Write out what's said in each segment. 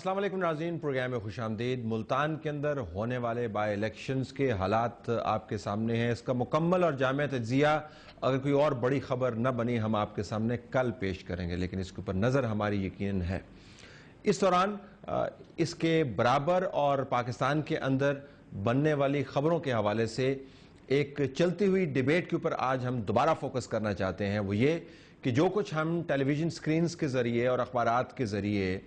अस्सलाम वालेकुम नाज़रीन, प्रोग्राम में खुशामदीद। मुल्तान के अंदर होने वाले बाई इलेक्शंस के हालात आपके सामने हैं। इसका मुकम्मल और जामे तज्जिया अगर कोई और बड़ी खबर न बनी हम आपके सामने कल पेश करेंगे, लेकिन इसके ऊपर नज़र हमारी यकीनन है। इस दौरान इसके बराबर और पाकिस्तान के अंदर बनने वाली खबरों के हवाले से एक चलती हुई डिबेट के ऊपर आज हम दोबारा फोकस करना चाहते हैं। वो ये कि जो कुछ हम टेलीविज़न स्क्रीन्स के ज़रिए और अखबारात के ज़रिए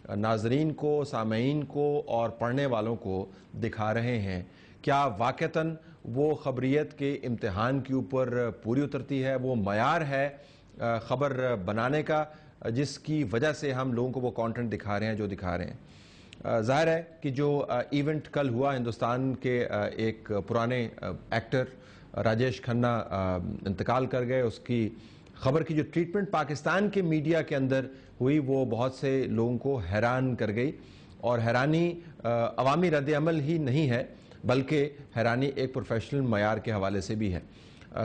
नाजरीन को, सामईन को और पढ़ने वालों को दिखा रहे हैं, क्या वाक़तन वो खबरियत के इम्तिहान के ऊपर पूरी उतरती है? वो मयार है ख़बर बनाने का जिसकी वजह से हम लोगों को वो कंटेंट दिखा रहे हैं जो दिखा रहे हैं? ज़ाहिर है कि जो इवेंट कल हुआ, हिंदुस्तान के एक पुराने एक्टर राजेश खन्ना इंतकाल कर गए, उसकी खबर की जो ट्रीटमेंट पाकिस्तान के मीडिया के अंदर हुई वो बहुत से लोगों को हैरान कर गई। और हैरानी अवामी रद्द अमल ही नहीं है, बल्कि हैरानी एक प्रोफेशनल मयार के हवाले से भी है।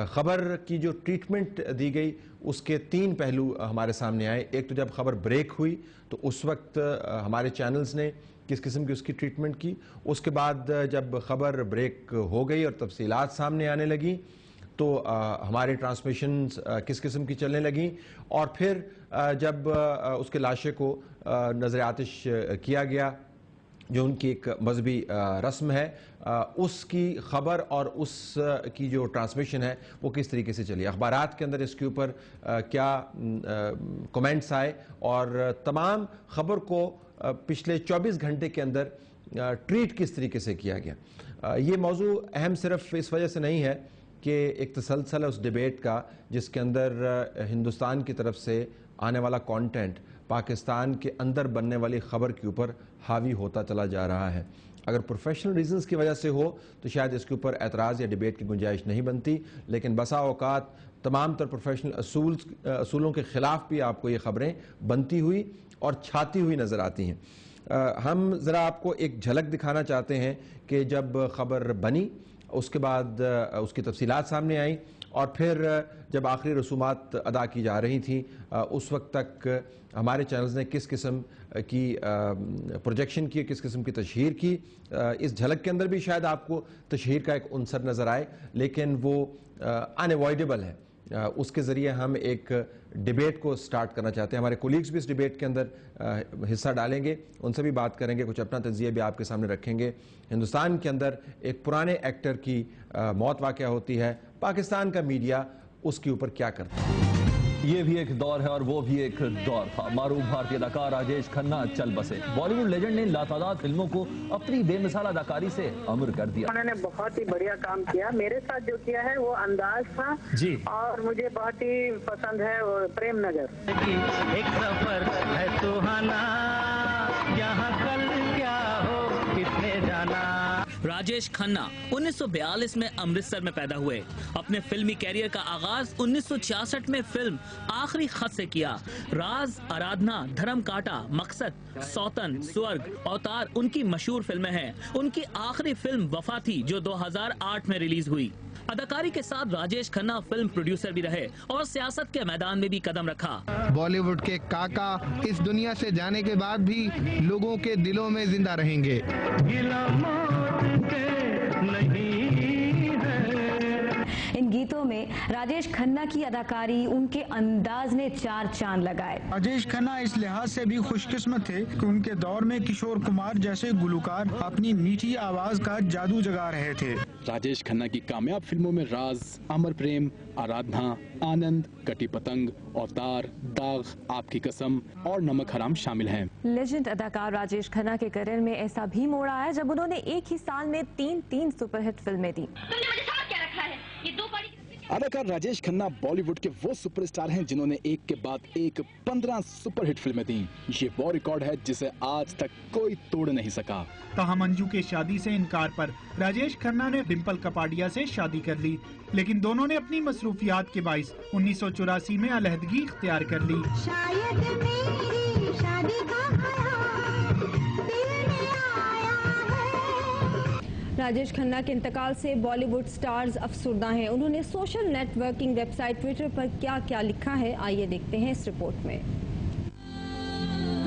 खबर की जो ट्रीटमेंट दी गई उसके तीन पहलू हमारे सामने आए। एक तो जब खबर ब्रेक हुई तो उस वक्त हमारे चैनल्स ने किस किस्म की उसकी ट्रीटमेंट की। उसके बाद जब खबर ब्रेक हो गई और तफसीलात सामने आने लगी तो हमारी ट्रांसमिशन किस किस्म की चलने लगी। और फिर जब उसके लाशे को नज़र आतिश किया गया, जो उनकी एक मजहबी रस्म है, उसकी खबर और उसकी जो ट्रांसमिशन है वो किस तरीके से चली। अखबारात के अंदर इसके ऊपर क्या कमेंट्स आए और तमाम खबर को पिछले 24 घंटे के अंदर ट्रीट किस तरीके से किया गया। ये मौजू अहम सिर्फ इस वजह से नहीं है कि एक तसलसल है उस डिबेट का जिसके अंदर हिंदुस्तान की तरफ से आने वाला कंटेंट पाकिस्तान के अंदर बनने वाली खबर के ऊपर हावी होता चला जा रहा है। अगर प्रोफेशनल रीजंस की वजह से हो तो शायद इसके ऊपर एतराज़ या डिबेट की गुंजाइश नहीं बनती, लेकिन बसा औकात तमाम तर प्रोफेशनल असूलों के ख़िलाफ़ भी आपको ये खबरें बनती हुई और छाती हुई नज़र आती हैं। हम ज़रा आपको एक झलक दिखाना चाहते हैं कि जब खबर बनी उसके बाद उसकी तफसीलात सामने आई और फिर जब आखिरी रसूमात अदा की जा रही थी उस वक्त तक हमारे चैनल्स ने किस किस्म की प्रोजेक्शन की, किस किस्म की तशहीर की। इस झलक के अंदर भी शायद आपको तशहीर का एक उनसर नज़र आए, लेकिन वो अनअवॉइडेबल है। उसके ज़रिए हम एक डिबेट को स्टार्ट करना चाहते हैं। हमारे कोलीग्स भी इस डिबेट के अंदर हिस्सा डालेंगे, उनसे भी बात करेंगे, कुछ अपना तज्जिया भी आपके सामने रखेंगे। हिंदुस्तान के अंदर एक पुराने एक्टर की मौत वाक़या होती है, पाकिस्तान का मीडिया उसके ऊपर क्या करता है? ये भी एक दौर है और वो भी एक दौर था। मारूफ भारतीय अदाकार राजेश खन्ना चल बसे। बॉलीवुड लेजेंड ने लातादाद फिल्मों को अपनी बेमिसाल अदाकारी से अमर कर दिया। उन्होंने बहुत ही बढ़िया काम किया। मेरे साथ जो किया है वो अंदाज था जी, और मुझे बहुत ही पसंद है वो प्रेम नगर। एक सफर है सुहाना, यहाँ कल क्या हो किसने जाना। राजेश खन्ना 1942 में अमृतसर में पैदा हुए। अपने फिल्मी कैरियर का आगाज 1966 में फिल्म आखिरी खत से किया। राज, आराधना, धर्म कांटा, मकसद, सौतन, स्वर्ग, अवतार उनकी मशहूर फिल्में हैं। उनकी आखिरी फिल्म वफा थी जो 2008 में रिलीज हुई। अदाकारी के साथ राजेश खन्ना फिल्म प्रोड्यूसर भी रहे और सियासत के मैदान में भी कदम रखा। बॉलीवुड के काका इस दुनिया से जाने के बाद भी लोगों के दिलों में जिंदा रहेंगे। इन गीतों में राजेश खन्ना की अदाकारी, उनके अंदाज ने चार चांद लगाए। राजेश खन्ना इस लिहाज से भी खुशकिस्मत थे कि उनके दौर में किशोर कुमार जैसे गुलकार अपनी मीठी आवाज का जादू जगा रहे थे। राजेश खन्ना की कामयाब फिल्मों में राज, अमर प्रेम, आराधना, आनंद, कटी पतंग, अवतार, दाग, आपकी कसम और नमक हराम शामिल हैं। लेजेंड अदाकार राजेश खन्ना के करियर में ऐसा भी मोड़ आया जब उन्होंने एक ही साल में तीन सुपरहिट फिल्में दी। अदाकार राजेश खन्ना बॉलीवुड के वो सुपरस्टार हैं जिन्होंने एक के बाद एक 15 सुपरहिट फिल्में दी। ये वो रिकॉर्ड है जिसे आज तक कोई तोड़ नहीं सका। कहा मंजू के शादी से इनकार पर राजेश खन्ना ने डिम्पल कपाडिया से शादी कर ली, लेकिन दोनों ने अपनी मसरूफियात के बाइस 1984 में अलहदगी इख्तियार कर ली। शायद मेरी शादी का राजेश खन्ना के इंतकाल से बॉलीवुड स्टार्स अफसुर्दा हैं। उन्होंने सोशल नेटवर्किंग वेबसाइट ट्विटर पर क्या क्या लिखा है, आइए देखते हैं इस रिपोर्ट में।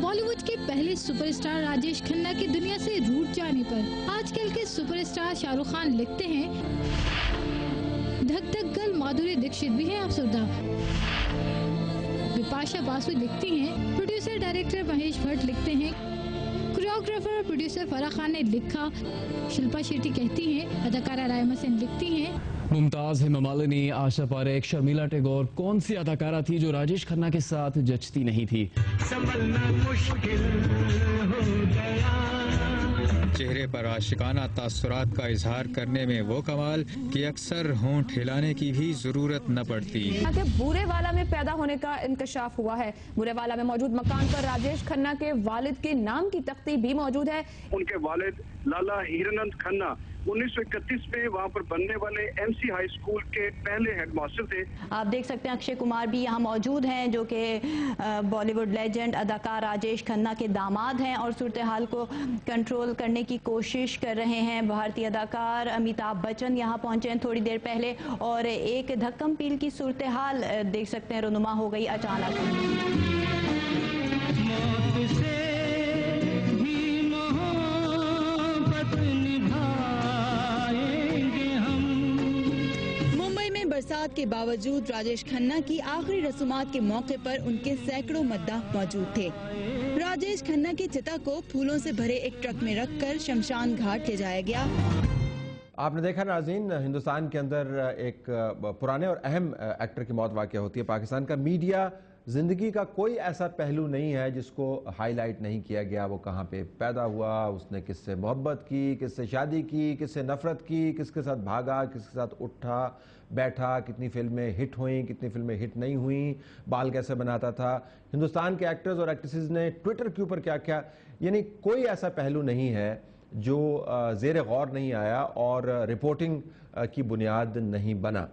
बॉलीवुड के पहले के सुपरस्टार राजेश खन्ना की दुनिया से रूठ जाने पर आजकल के सुपरस्टार शाहरुख खान लिखते हैं, धक धक गर्ल माधुरी दीक्षित भी है अफसरदा, बिपाशा बासु लिखती हैं, प्रोड्यूसर डायरेक्टर महेश भट्ट लिखते हैं, कोरियोग्राफर और प्रोड्यूसर फराह खान ने लिखा, शिल्पा शेट्टी कहती हैं, अदाकारा रायमा सेन लिखती हैं। मुमताज, हेमा मालिनी, आशा पारेख, शर्मिला टैगोर, कौन सी अदाकारा थी जो राजेश खन्ना के साथ जचती नहीं थी? संभलना मुश्किल हो गया। चेहरे पर आशिकाना तासुरात का इजहार करने में वो कमाल कि अक्सर होंठ हिलाने की भी जरूरत न पड़ती। बुरेवाला में पैदा होने का इंकशाफ हुआ है। बुरेवाला में मौजूद मकान पर राजेश खन्ना के वालिद के नाम की तख्ती भी मौजूद है। उनके वालिद लाला हीरानंद खन्ना 1931 में वहाँ पर बनने वाले एमसी हाई स्कूल के पहले हेडमास्टर थे। आप देख सकते हैं अक्षय कुमार भी यहाँ मौजूद हैं, जो कि बॉलीवुड लेजेंड अदाकार राजेश खन्ना के दामाद हैं और सूरत हाल को कंट्रोल करने की कोशिश कर रहे हैं। भारतीय अदाकार अमिताभ बच्चन यहाँ पहुंचे हैं थोड़ी देर पहले और एक धक्कम पील की सूरत हाल देख सकते हैं रुनुमा हो गई अचानक। बरसात के बावजूद राजेश खन्ना की आखिरी रस्मात के मौके पर उनके सैकड़ों मद्दाह मौजूद थे। राजेश खन्ना की चिता को फूलों से भरे एक ट्रक में रखकर शमशान घाट ले जाया गया। आपने देखा नाज़रीन, हिंदुस्तान के अंदर एक पुराने और अहम एक्टर की मौत वाक़या होती है। पाकिस्तान का मीडिया ज़िंदगी का कोई ऐसा पहलू नहीं है जिसको हाईलाइट नहीं किया गया। वो कहाँ पे पैदा हुआ, उसने किससे मोहब्बत की, किससे शादी की, किससे नफ़रत की, किसके साथ भागा, किसके साथ उठा बैठा, कितनी फिल्में हिट हुई, कितनी फिल्में हिट नहीं हुई, बाल कैसे बनाता था, हिंदुस्तान के एक्टर्स और एक्ट्रेसेस ने ट्विटर के ऊपर क्या क्या, यानी कोई ऐसा पहलू नहीं है जो ज़ेर गौर नहीं आया और रिपोर्टिंग की बुनियाद नहीं बना।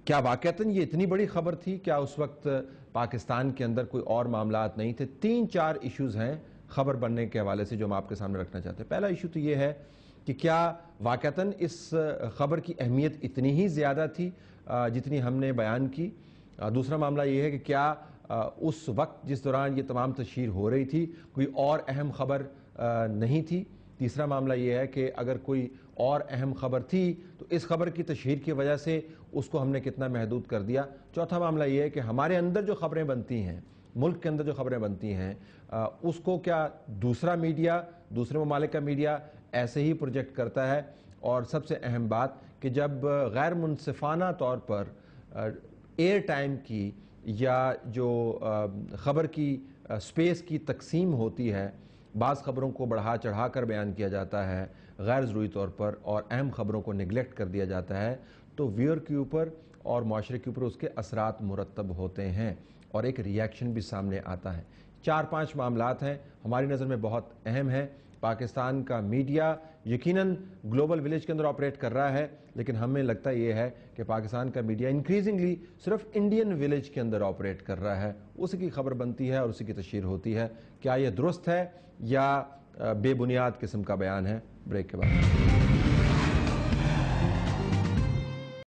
क्या वाक़तन ये इतनी बड़ी खबर थी? क्या उस वक्त पाकिस्तान के अंदर कोई और मामलात नहीं थे? 3-4 इश्यूज़ हैं खबर बनने के हवाले से जो हम आपके सामने रखना चाहते हैं। पहला इशू तो ये है कि क्या वाक़तन इस खबर की अहमियत इतनी ही ज़्यादा थी जितनी हमने बयान की? दूसरा मामला ये है कि क्या उस वक्त जिस दौरान ये तमाम तशहीर हो रही थी कोई और अहम खबर नहीं थी? तीसरा मामला ये है कि अगर कोई और अहम खबर थी तो इस खबर की तशहीर की वजह से उसको हमने कितना महदूद कर दिया? चौथा मामला ये है कि हमारे अंदर जो खबरें बनती हैं, मुल्क के अंदर जो खबरें बनती हैं, उसको क्या दूसरा मीडिया, दूसरे ममालिक का मीडिया ऐसे ही प्रोजेक्ट करता है? और सबसे अहम बात कि जब गैर मुनसिफाना तौर पर एयर टाइम की या जो ख़बर की स्पेस की तकसीम होती है, बाज़ ख़बरों को बढ़ा चढ़ा कर बयान किया जाता है गैर ज़रूरी तौर पर और अहम ख़बरों को निगलेक्ट कर दिया जाता है, तो व्यूअर के ऊपर और माशरे के ऊपर उसके असरात मुरतब होते हैं और एक रिएक्शन भी सामने आता है। 4-5 मामलात हैं, हमारी नज़र में बहुत अहम है। पाकिस्तान का मीडिया यकीनन ग्लोबल विलेज के अंदर ऑपरेट कर रहा है, लेकिन हमें लगता ये है कि पाकिस्तान का मीडिया इंक्रीजिंगली सिर्फ इंडियन विलेज के अंदर ऑपरेट कर रहा है। उसी की खबर बनती है और उसी की तशहीर होती है। क्या ये दुरुस्त है या बेबुनियाद किस्म का बयान है? ब्रेक के बाद